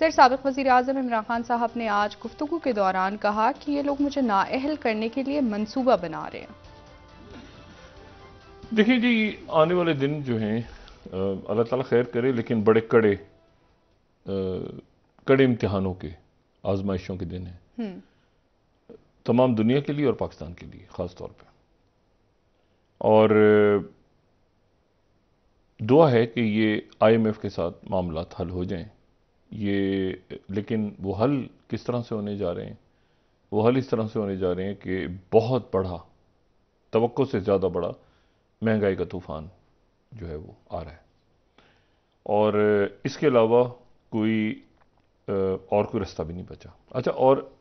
Sir, साबिक़ वज़ीर-ए-आज़म इमरान खान साहब ने आज गुफ्तगू के दौरान कहा कि ये लोग मुझे नाअहल करने के लिए मंसूबा बना रहे हैं। देखिए जी, आने वाले दिन जो हैं अल्लाह ताला खैर करे, लेकिन बड़े कड़े इम्तिहानों के, आजमाइशों के दिन हैं तमाम दुनिया के लिए और पाकिस्तान के लिए ख़ास तौर पे। और दुआ है कि ये IMF के साथ मामलात हल हो जाएं। लेकिन वो हल किस तरह से होने जा रहे हैं? वो हल इस तरह से होने जा रहे हैं कि बहुत बड़ा, तवक्को से ज़्यादा बड़ा महंगाई का तूफान जो है वो आ रहा है, और इसके अलावा और कोई रास्ता भी नहीं बचा। अच्छा, और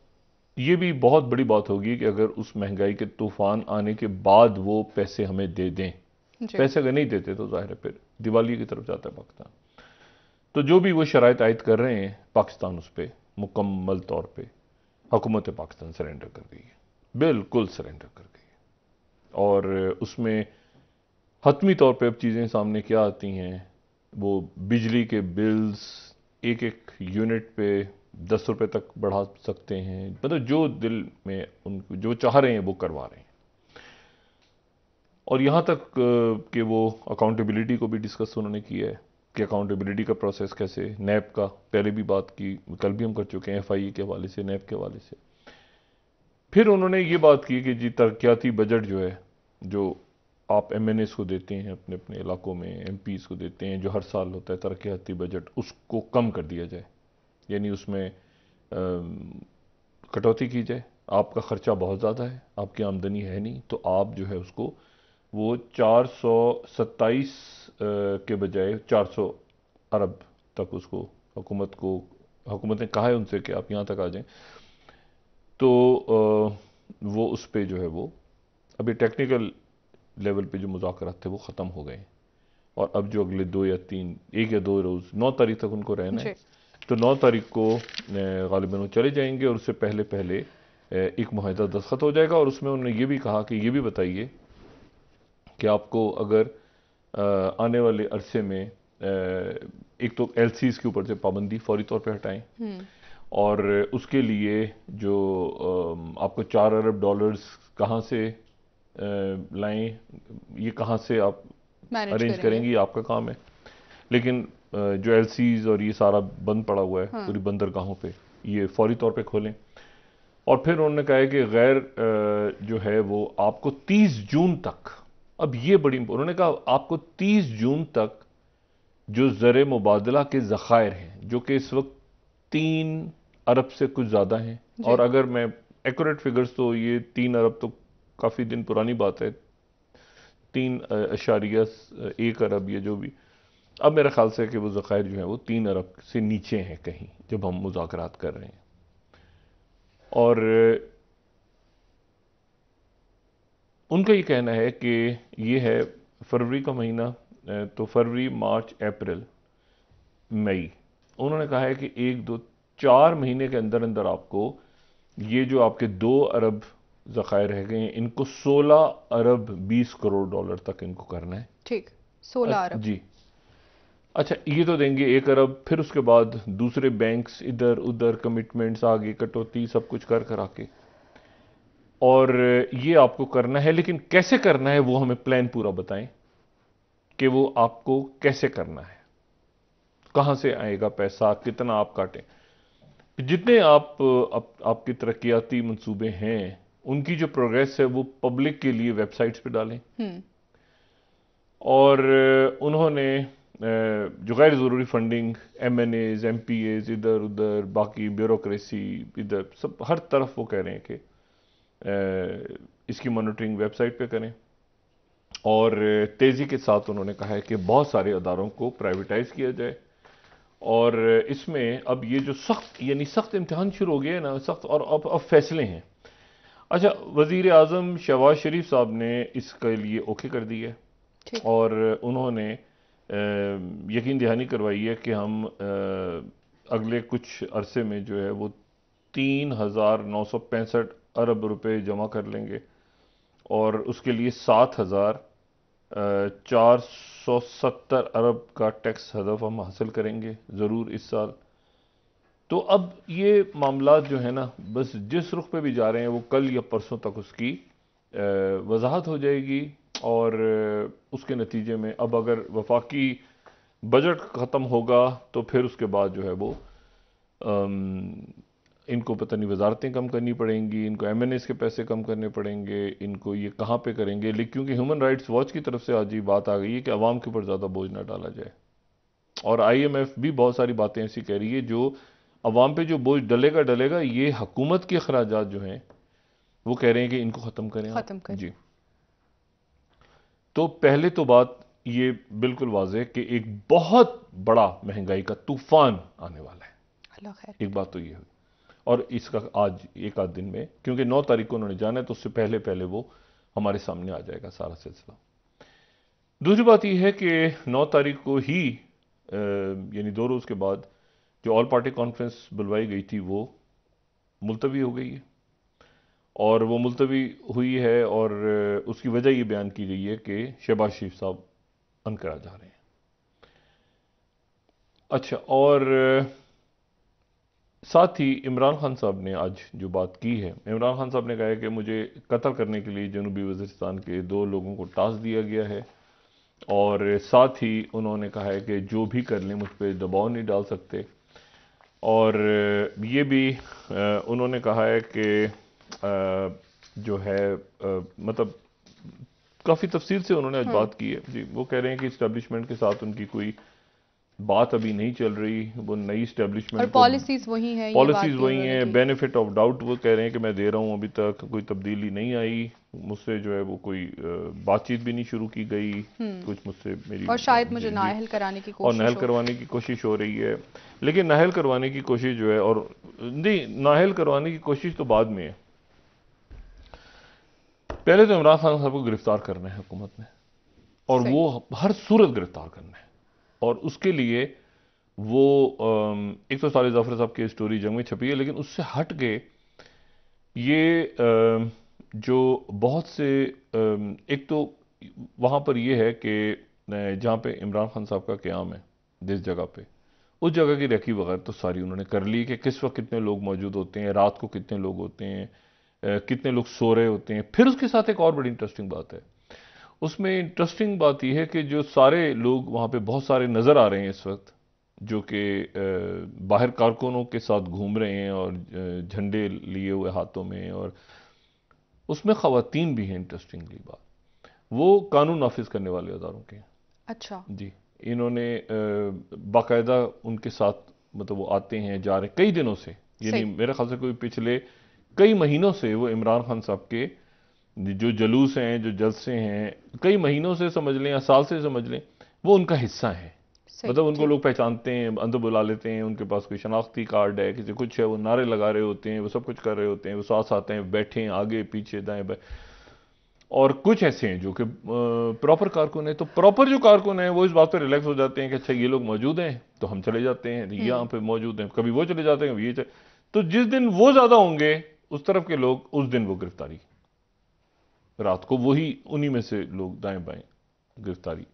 ये भी बहुत बड़ी बात होगी कि अगर उस महंगाई के तूफान आने के बाद वो पैसे हमें दे दें। पैसे अगर नहीं देते तो जाहिर है फिर दिवाली की तरफ जाता है पाकिस्तान। तो जो भी वो शराइत आयद कर रहे हैं पाकिस्तान, उस पर मुकम्मल तौर पे हुकूमत पाकिस्तान सरेंडर कर गई है, बिल्कुल सरेंडर कर गई है। और उसमें हतमी तौर पे अब चीज़ें सामने क्या आती हैं, वो बिजली के बिल्स एक एक यूनिट पे 10 रुपए तक बढ़ा सकते हैं। मतलब जो दिल में उनको जो चाह रहे हैं वो करवा रहे हैं। और यहाँ तक कि वो अकाउंटेबिलिटी को भी डिस्कस उन्होंने किया है कि अकाउंटेबिलिटी का प्रोसेस कैसे, नैब का पहले भी बात की, कल भी हम कर चुके हैं, FIE के हवाले से, नैब के हवाले से। फिर उन्होंने ये बात की कि जी तरक्याती बजट जो है, जो आप MNAs को देते हैं अपने अपने इलाकों में, MPs को देते हैं, जो हर साल होता है तरक्याती बजट, उसको कम कर दिया जाए। यानी उसमें कटौती की जाए। आपका खर्चा बहुत ज़्यादा है, आपकी आमदनी है नहीं, तो आप जो है उसको वो 427 के बजाय 400 अरब तक उसको हुकूमत ने कहा है उनसे कि आप यहाँ तक आ जाएं। तो वो उस पर जो है वो अभी टेक्निकल लेवल पे जो मुज़ाकरात थे वो ख़त्म हो गए, और अब जो अगले 2 या 3, 1 या 2 रोज़, 9 तारीख तक उनको रहना है। तो 9 तारीख को गालिबन वो चले जाएंगे, और उससे पहले पहले एक मुआहदा दस्तखत हो जाएगा। और उसमें उन्होंने ये भी कहा कि ये भी बताइए कि आपको अगर आने वाले अरसे में एक तो LCs के ऊपर से पाबंदी फौरी तौर पे हटाएं, और उसके लिए जो आपको $4 अरब कहाँ से लाएं, ये कहाँ से आप अरेंज करेंगी, ये आपका काम है। लेकिन जो LCs और ये सारा बंद पड़ा हुआ है पूरी बंदरगाहों पे, ये फौरी तौर पे खोलें। और फिर उन्होंने कहा है कि गैर जो है वो आपको 30 जून तक, अब ये बड़ी, उन्होंने कहा आपको 30 जून तक जो ज़र मुबादला के ज़खायर हैं, जो कि इस वक्त 3 अरब से कुछ ज़्यादा हैं, और अगर मैं एक्यूरेट फिगर्स, तो ये 3 अरब तो काफ़ी दिन पुरानी बात है, 3.1 अरब, ये जो भी, अब मेरा ख्याल से कि वो ज़खायर जो हैं वो 3 अरब से नीचे हैं कहीं, जब हम मुज़ाकरात कर रहे हैं। और उनका ये कहना है कि ये है फरवरी का महीना, तो फरवरी, मार्च, अप्रैल, मई, उन्होंने कहा है कि 1, 2, 4 महीने के अंदर अंदर आपको ये जो आपके 2 अरब ज़खायर रह गए हैं, इनको 16 अरब 20 करोड़ डॉलर तक इनको करना है। ठीक, 16 अरब जी। अच्छा, ये तो देंगे 1 अरब, फिर उसके बाद दूसरे बैंक्स इधर उधर, कमिटमेंट्स, आगे कटौती, सब कुछ कर करा के, और ये आपको करना है। लेकिन कैसे करना है वो हमें प्लान पूरा बताएं कि वो आपको कैसे करना है, कहां से आएगा पैसा, कितना आप काटें। जितने आपके तरक्याती मंसूबे हैं, उनकी जो प्रोग्रेस है वो पब्लिक के लिए वेबसाइट्स पे डालें। और उन्होंने जो गैर ज़रूरी फंडिंग, MNAs, MPAs, इधर उधर, बाकी ब्यूरोक्रेसी, इधर सब हर तरफ वो कह रहे हैं कि इसकी मॉनिटरिंग वेबसाइट पे करें। और तेज़ी के साथ उन्होंने कहा है कि बहुत सारे अदारों को प्राइवेटाइज किया जाए। और इसमें अब ये जो सख्त, यानी सख्त इम्तिहान शुरू हो गया है ना, सख्त, और अब फैसले हैं। अच्छा, वज़ीर आज़म शहबाज शरीफ साहब ने इसके लिए ओके कर दी है, और उन्होंने यकीन दहानी करवाई है कि हम अगले कुछ अरसे में जो है वो 3,965 अरब रुपए जमा कर लेंगे, और उसके लिए 7,470 अरब का टैक्स हदफ हम हासिल करेंगे ज़रूर इस साल। तो अब ये मामला जो है ना, बस जिस रुख पे भी जा रहे हैं वो कल या परसों तक उसकी वजाहत हो जाएगी। और उसके नतीजे में अब अगर वफाकी बजट ख़त्म होगा तो फिर उसके बाद जो है वो इनको पता नहीं वजारतें कम करनी पड़ेंगी, इनको एमएनएस के पैसे कम करने पड़ेंगे, इनको ये कहाँ पे करेंगे। लेकिन क्योंकि ह्यूमन राइट्स वॉच की तरफ से आज ये बात आ गई है कि अवाम के ऊपर ज़्यादा बोझ ना डाला जाए, और आईएमएफ भी बहुत सारी बातें ऐसी कह रही है जो अवाम पे जो बोझ डलेगा डलेगा, ये हुकूमत के अखराजात जो हैं वो कह रहे हैं कि इनको ख़त्म करें आप। खत्म कर। जी, तो पहले तो बात ये बिल्कुल वाज़ेह कि एक बहुत बड़ा महंगाई का तूफान आने वाला है। अल्लाह खैर। एक बात तो ये हुई, और इसका आज एक आध दिन में, क्योंकि 9 तारीख को उन्होंने जाना है तो उससे पहले पहले वो हमारे सामने आ जाएगा सारा सिलसिला। दूसरी बात यह है कि 9 तारीख को ही यानी 2 रोज़ के बाद जो ऑल पार्टी कॉन्फ्रेंस बुलवाई गई थी वो मुलतवी हो गई है, और वो मुलतवी हुई है और उसकी वजह ये बयान की गई है कि शहबाज शरीफ साहब अनकरा जा रहे हैं। अच्छा, और साथ ही इमरान खान साहब ने आज जो बात की है, इमरान खान साहब ने कहा है कि मुझे कत्ल करने के लिए जनूबी वज़ीरिस्तान के 2 लोगों को टास्क दिया गया है, और साथ ही उन्होंने कहा है कि जो भी कर लें मुझ पर दबाव नहीं डाल सकते। और ये भी उन्होंने कहा है कि जो है मतलब काफ़ी तफसील से उन्होंने आज बात की है। जी, वो कह रहे हैं कि इस्टेब्लिशमेंट के साथ उनकी कोई बात अभी नहीं चल रही, वो नई इस्टेब्लिशमेंट और पॉलिसीज वही हैं, ये बात पॉलिसीज भी वही उन्होंने हैं, की। बेनिफिट ऑफ डाउट वो कह रहे हैं कि मैं दे रहा हूँ, अभी तक कोई तब्दीली नहीं आई, मुझसे जो है वो कोई बातचीत भी नहीं शुरू की गई, कुछ मुझसे मेरी और शायद मुझे जी, नाअहल कराने की और कोशिश नाअहल हो। करवाने की कोशिश हो रही है। लेकिन नाअहल करवाने की कोशिश जो है, और नहीं, नाअहल करवाने की कोशिश तो बाद में है, पहले तो इमरान खान साहब को गिरफ्तार करना है हुकूमत ने, और सही। वो हर सूरत गिरफ्तार करना है। और उसके लिए वो एक तो साले जाफर साहब की स्टोरी जंग में छपी है, लेकिन उससे हट के ये जो बहुत से एक तो वहाँ पर ये है कि जहाँ पे इमरान खान साहब का क़याम है, जिस जगह पे, उस जगह की रेकी वगैरह तो सारी उन्होंने कर ली कि किस वक्त कितने लोग मौजूद होते हैं, रात को कितने लोग होते हैं, कितने लोग सो रहे होते हैं। फिर उसके साथ एक और बड़ी इंटरेस्टिंग बात है, उसमें इंटरेस्टिंग बात यह है कि जो सारे लोग वहाँ पे बहुत सारे नज़र आ रहे हैं इस वक्त, जो कि बाहर कारकुनों के साथ घूम रहे हैं और झंडे लिए हुए हाथों में, और उसमें ख़वातीन भी हैं। इंटरेस्टिंगली बात, वो कानून नाफिज करने वाले अदारों के हैं। अच्छा। जी, इन्होंने बाकायदा उनके साथ मतलब वो आते हैं जा रहे कई दिनों से, यानी मेरे ख्याल से कोई पिछले कई महीनों से वो इमरान खान साहब के जो जलूस हैं, जो जलसे हैं, कई महीनों से समझ लें या साल से समझ लें, वो उनका हिस्सा है। मतलब उनको लोग पहचानते हैं, अंदर बुला लेते हैं, उनके पास कोई शनाख्ती कार्ड है, किसी कुछ है, वो नारे लगा रहे होते हैं, वो सब कुछ कर रहे होते हैं, वो साथ आते हैं, बैठे हैं आगे पीछे दाएं बाएं। और कुछ ऐसे हैं जो कि प्रॉपर कारकुन है, तो प्रॉपर जो कारकुन है वो इस बात पर रिलैक्स हो जाते हैं कि अच्छा ये लोग मौजूद हैं तो हम चले जाते हैं, यहाँ पे मौजूद हैं, कभी वो चले जाते हैं, कभी ये चले। तो जिस दिन वो ज्यादा होंगे उस तरफ के लोग, उस दिन वो गिरफ्तारी, रात को वही उन्हीं में से लोग दाएं बाएं गिरफ्तारी।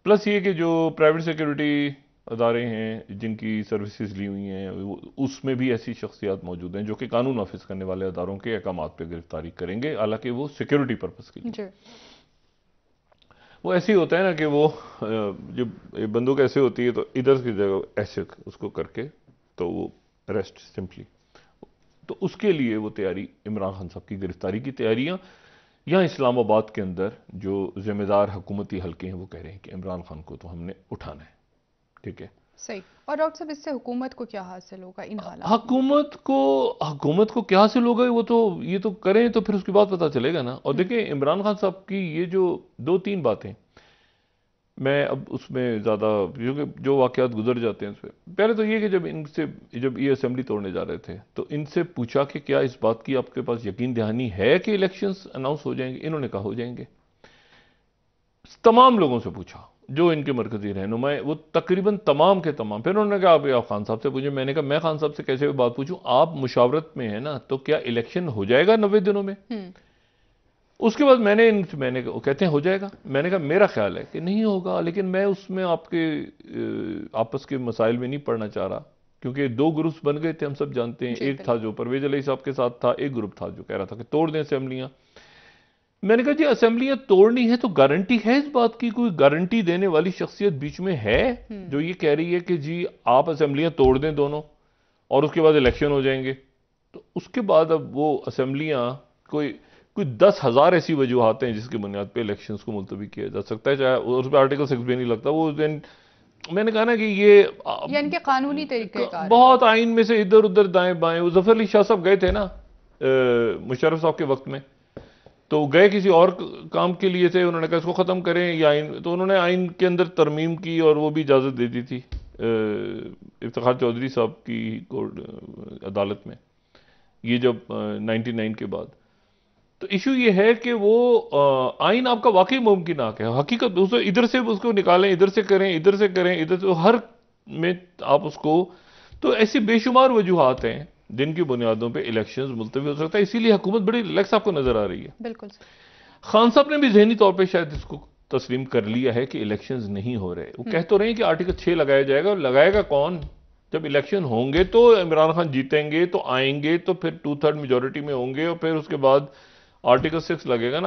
प्लस ये कि जो प्राइवेट सिक्योरिटी अदारे हैं जिनकी सर्विसेज ली हुई हैं, उसमें भी ऐसी शख्सियात मौजूद हैं जो कि कानून नाफिज करने वाले अदारों के अहकामात पे गिरफ्तारी करेंगे, हालांकि वो सिक्योरिटी पर्पस के लिए। वो ऐसे ही होता है ना कि वो जब बंदूक ऐसे होती है तो इधर की जगह ऐसे उसको करके तो वो अरेस्ट सिंपली, तो उसके लिए वो तैयारी, इमरान खान साहब की गिरफ्तारी की तैयारियां यहाँ इस्लामाबाद के अंदर जो जिम्मेदार हुकूमती हल्के हैं वो कह रहे हैं कि इमरान खान को तो हमने उठाना है। ठीक है, सही। और डॉक्टर साहब, इससे हुकूमत को क्या हासिल होगा इन हालात? हुकूमत को क्या हासिल होगा, वो तो ये तो करें तो फिर उसके बाद पता चलेगा ना। और देखिए इमरान खान साहब की ये जो 2-3 बातें, मैं अब उसमें ज़्यादा, क्योंकि जो वाक़यात गुजर जाते हैं उसमें, पहले तो ये कि जब ये असेंबली तोड़ने जा रहे थे तो इनसे पूछा कि क्या इस बात की आपके पास यकीन दहानी है कि इलेक्शंस अनाउंस हो जाएंगे? इन्होंने कहा हो जाएंगे। तमाम लोगों से पूछा जो इनके मरकजी रहनुमा, वो तकरीबन तमाम के तमाम। फिर उन्होंने कहा आप खान साहब से पूछे। मैंने कहा मैं खान साहब से कैसे बात पूछूं, आप मुशावरत में है ना, तो क्या इलेक्शन हो जाएगा 90 दिनों में? उसके बाद मैंने कहते हैं हो जाएगा। मैंने कहा मेरा ख्याल है कि नहीं होगा, लेकिन मैं उसमें आपके आपस के मसाइल में नहीं पढ़ना चाह रहा, क्योंकि दो ग्रुप्स बन गए थे, हम सब जानते हैं। एक था जो परवेज अलई साहब के साथ था, एक ग्रुप था जो कह रहा था कि तोड़ दें असेंबलियां। मैंने कहा जी असेंबलियां तोड़नी है तो गारंटी है इस बात की, कोई गारंटी देने वाली शख्सियत बीच में है जो ये कह रही है कि जी आप असेंबलियां तोड़ दें दोनों और उसके बाद इलेक्शन हो जाएंगे? तो उसके बाद अब वो असेंबलियां कोई कोई 10,000 ऐसी वजूहत हैं जिसकी बुनियाद पे इलेक्शंस को मुलतवी किया जा सकता है, चाहे उस पर आर्टिकल 6 भी नहीं लगता वो दिन। मैंने कहा ना कि ये यानी कि कानूनी तरीके बहुत आइन में से इधर उधर दाएं बाएं। वो जफर अली शाह साहब गए थे ना मुशर्रफ साहब के वक्त में, तो गए किसी और काम के लिए थे, उन्होंने कहा इसको ख़त्म करें या आइन, तो उन्होंने आइन के अंदर तरमीम की और वो भी इजाज़त दे दी थी इफ्तिखार चौधरी साहब की कोर्ट अदालत में, ये जब 99 के बाद। तो इशू ये है कि वो आइन आपका वाकई मुमकिनाक है, हकीकत उसको इधर से उसको निकालें, इधर से करें, इधर से करें, इधर से, हर में आप उसको, तो ऐसी बेशुमार वजूहात हैं जिनकी बुनियादों पे इलेक्शंस मुलतवी हो सकता है। इसीलिए हुकूमत बड़ी रिलैक्स आपको नजर आ रही है। बिल्कुल। खान साहब ने भी जहनी तौर पे शायद इसको तस्लीम कर लिया है कि इलेक्शंस नहीं हो रहे। वो कह तो रहे हैं कि आर्टिकल 6 लगाया जाएगा, और लगाएगा कौन? जब इलेक्शन होंगे तो इमरान खान जीतेंगे तो आएंगे, तो फिर 2/3 मेजोरिटी में होंगे और फिर उसके बाद आर्टिकल 6 लगेगा ना।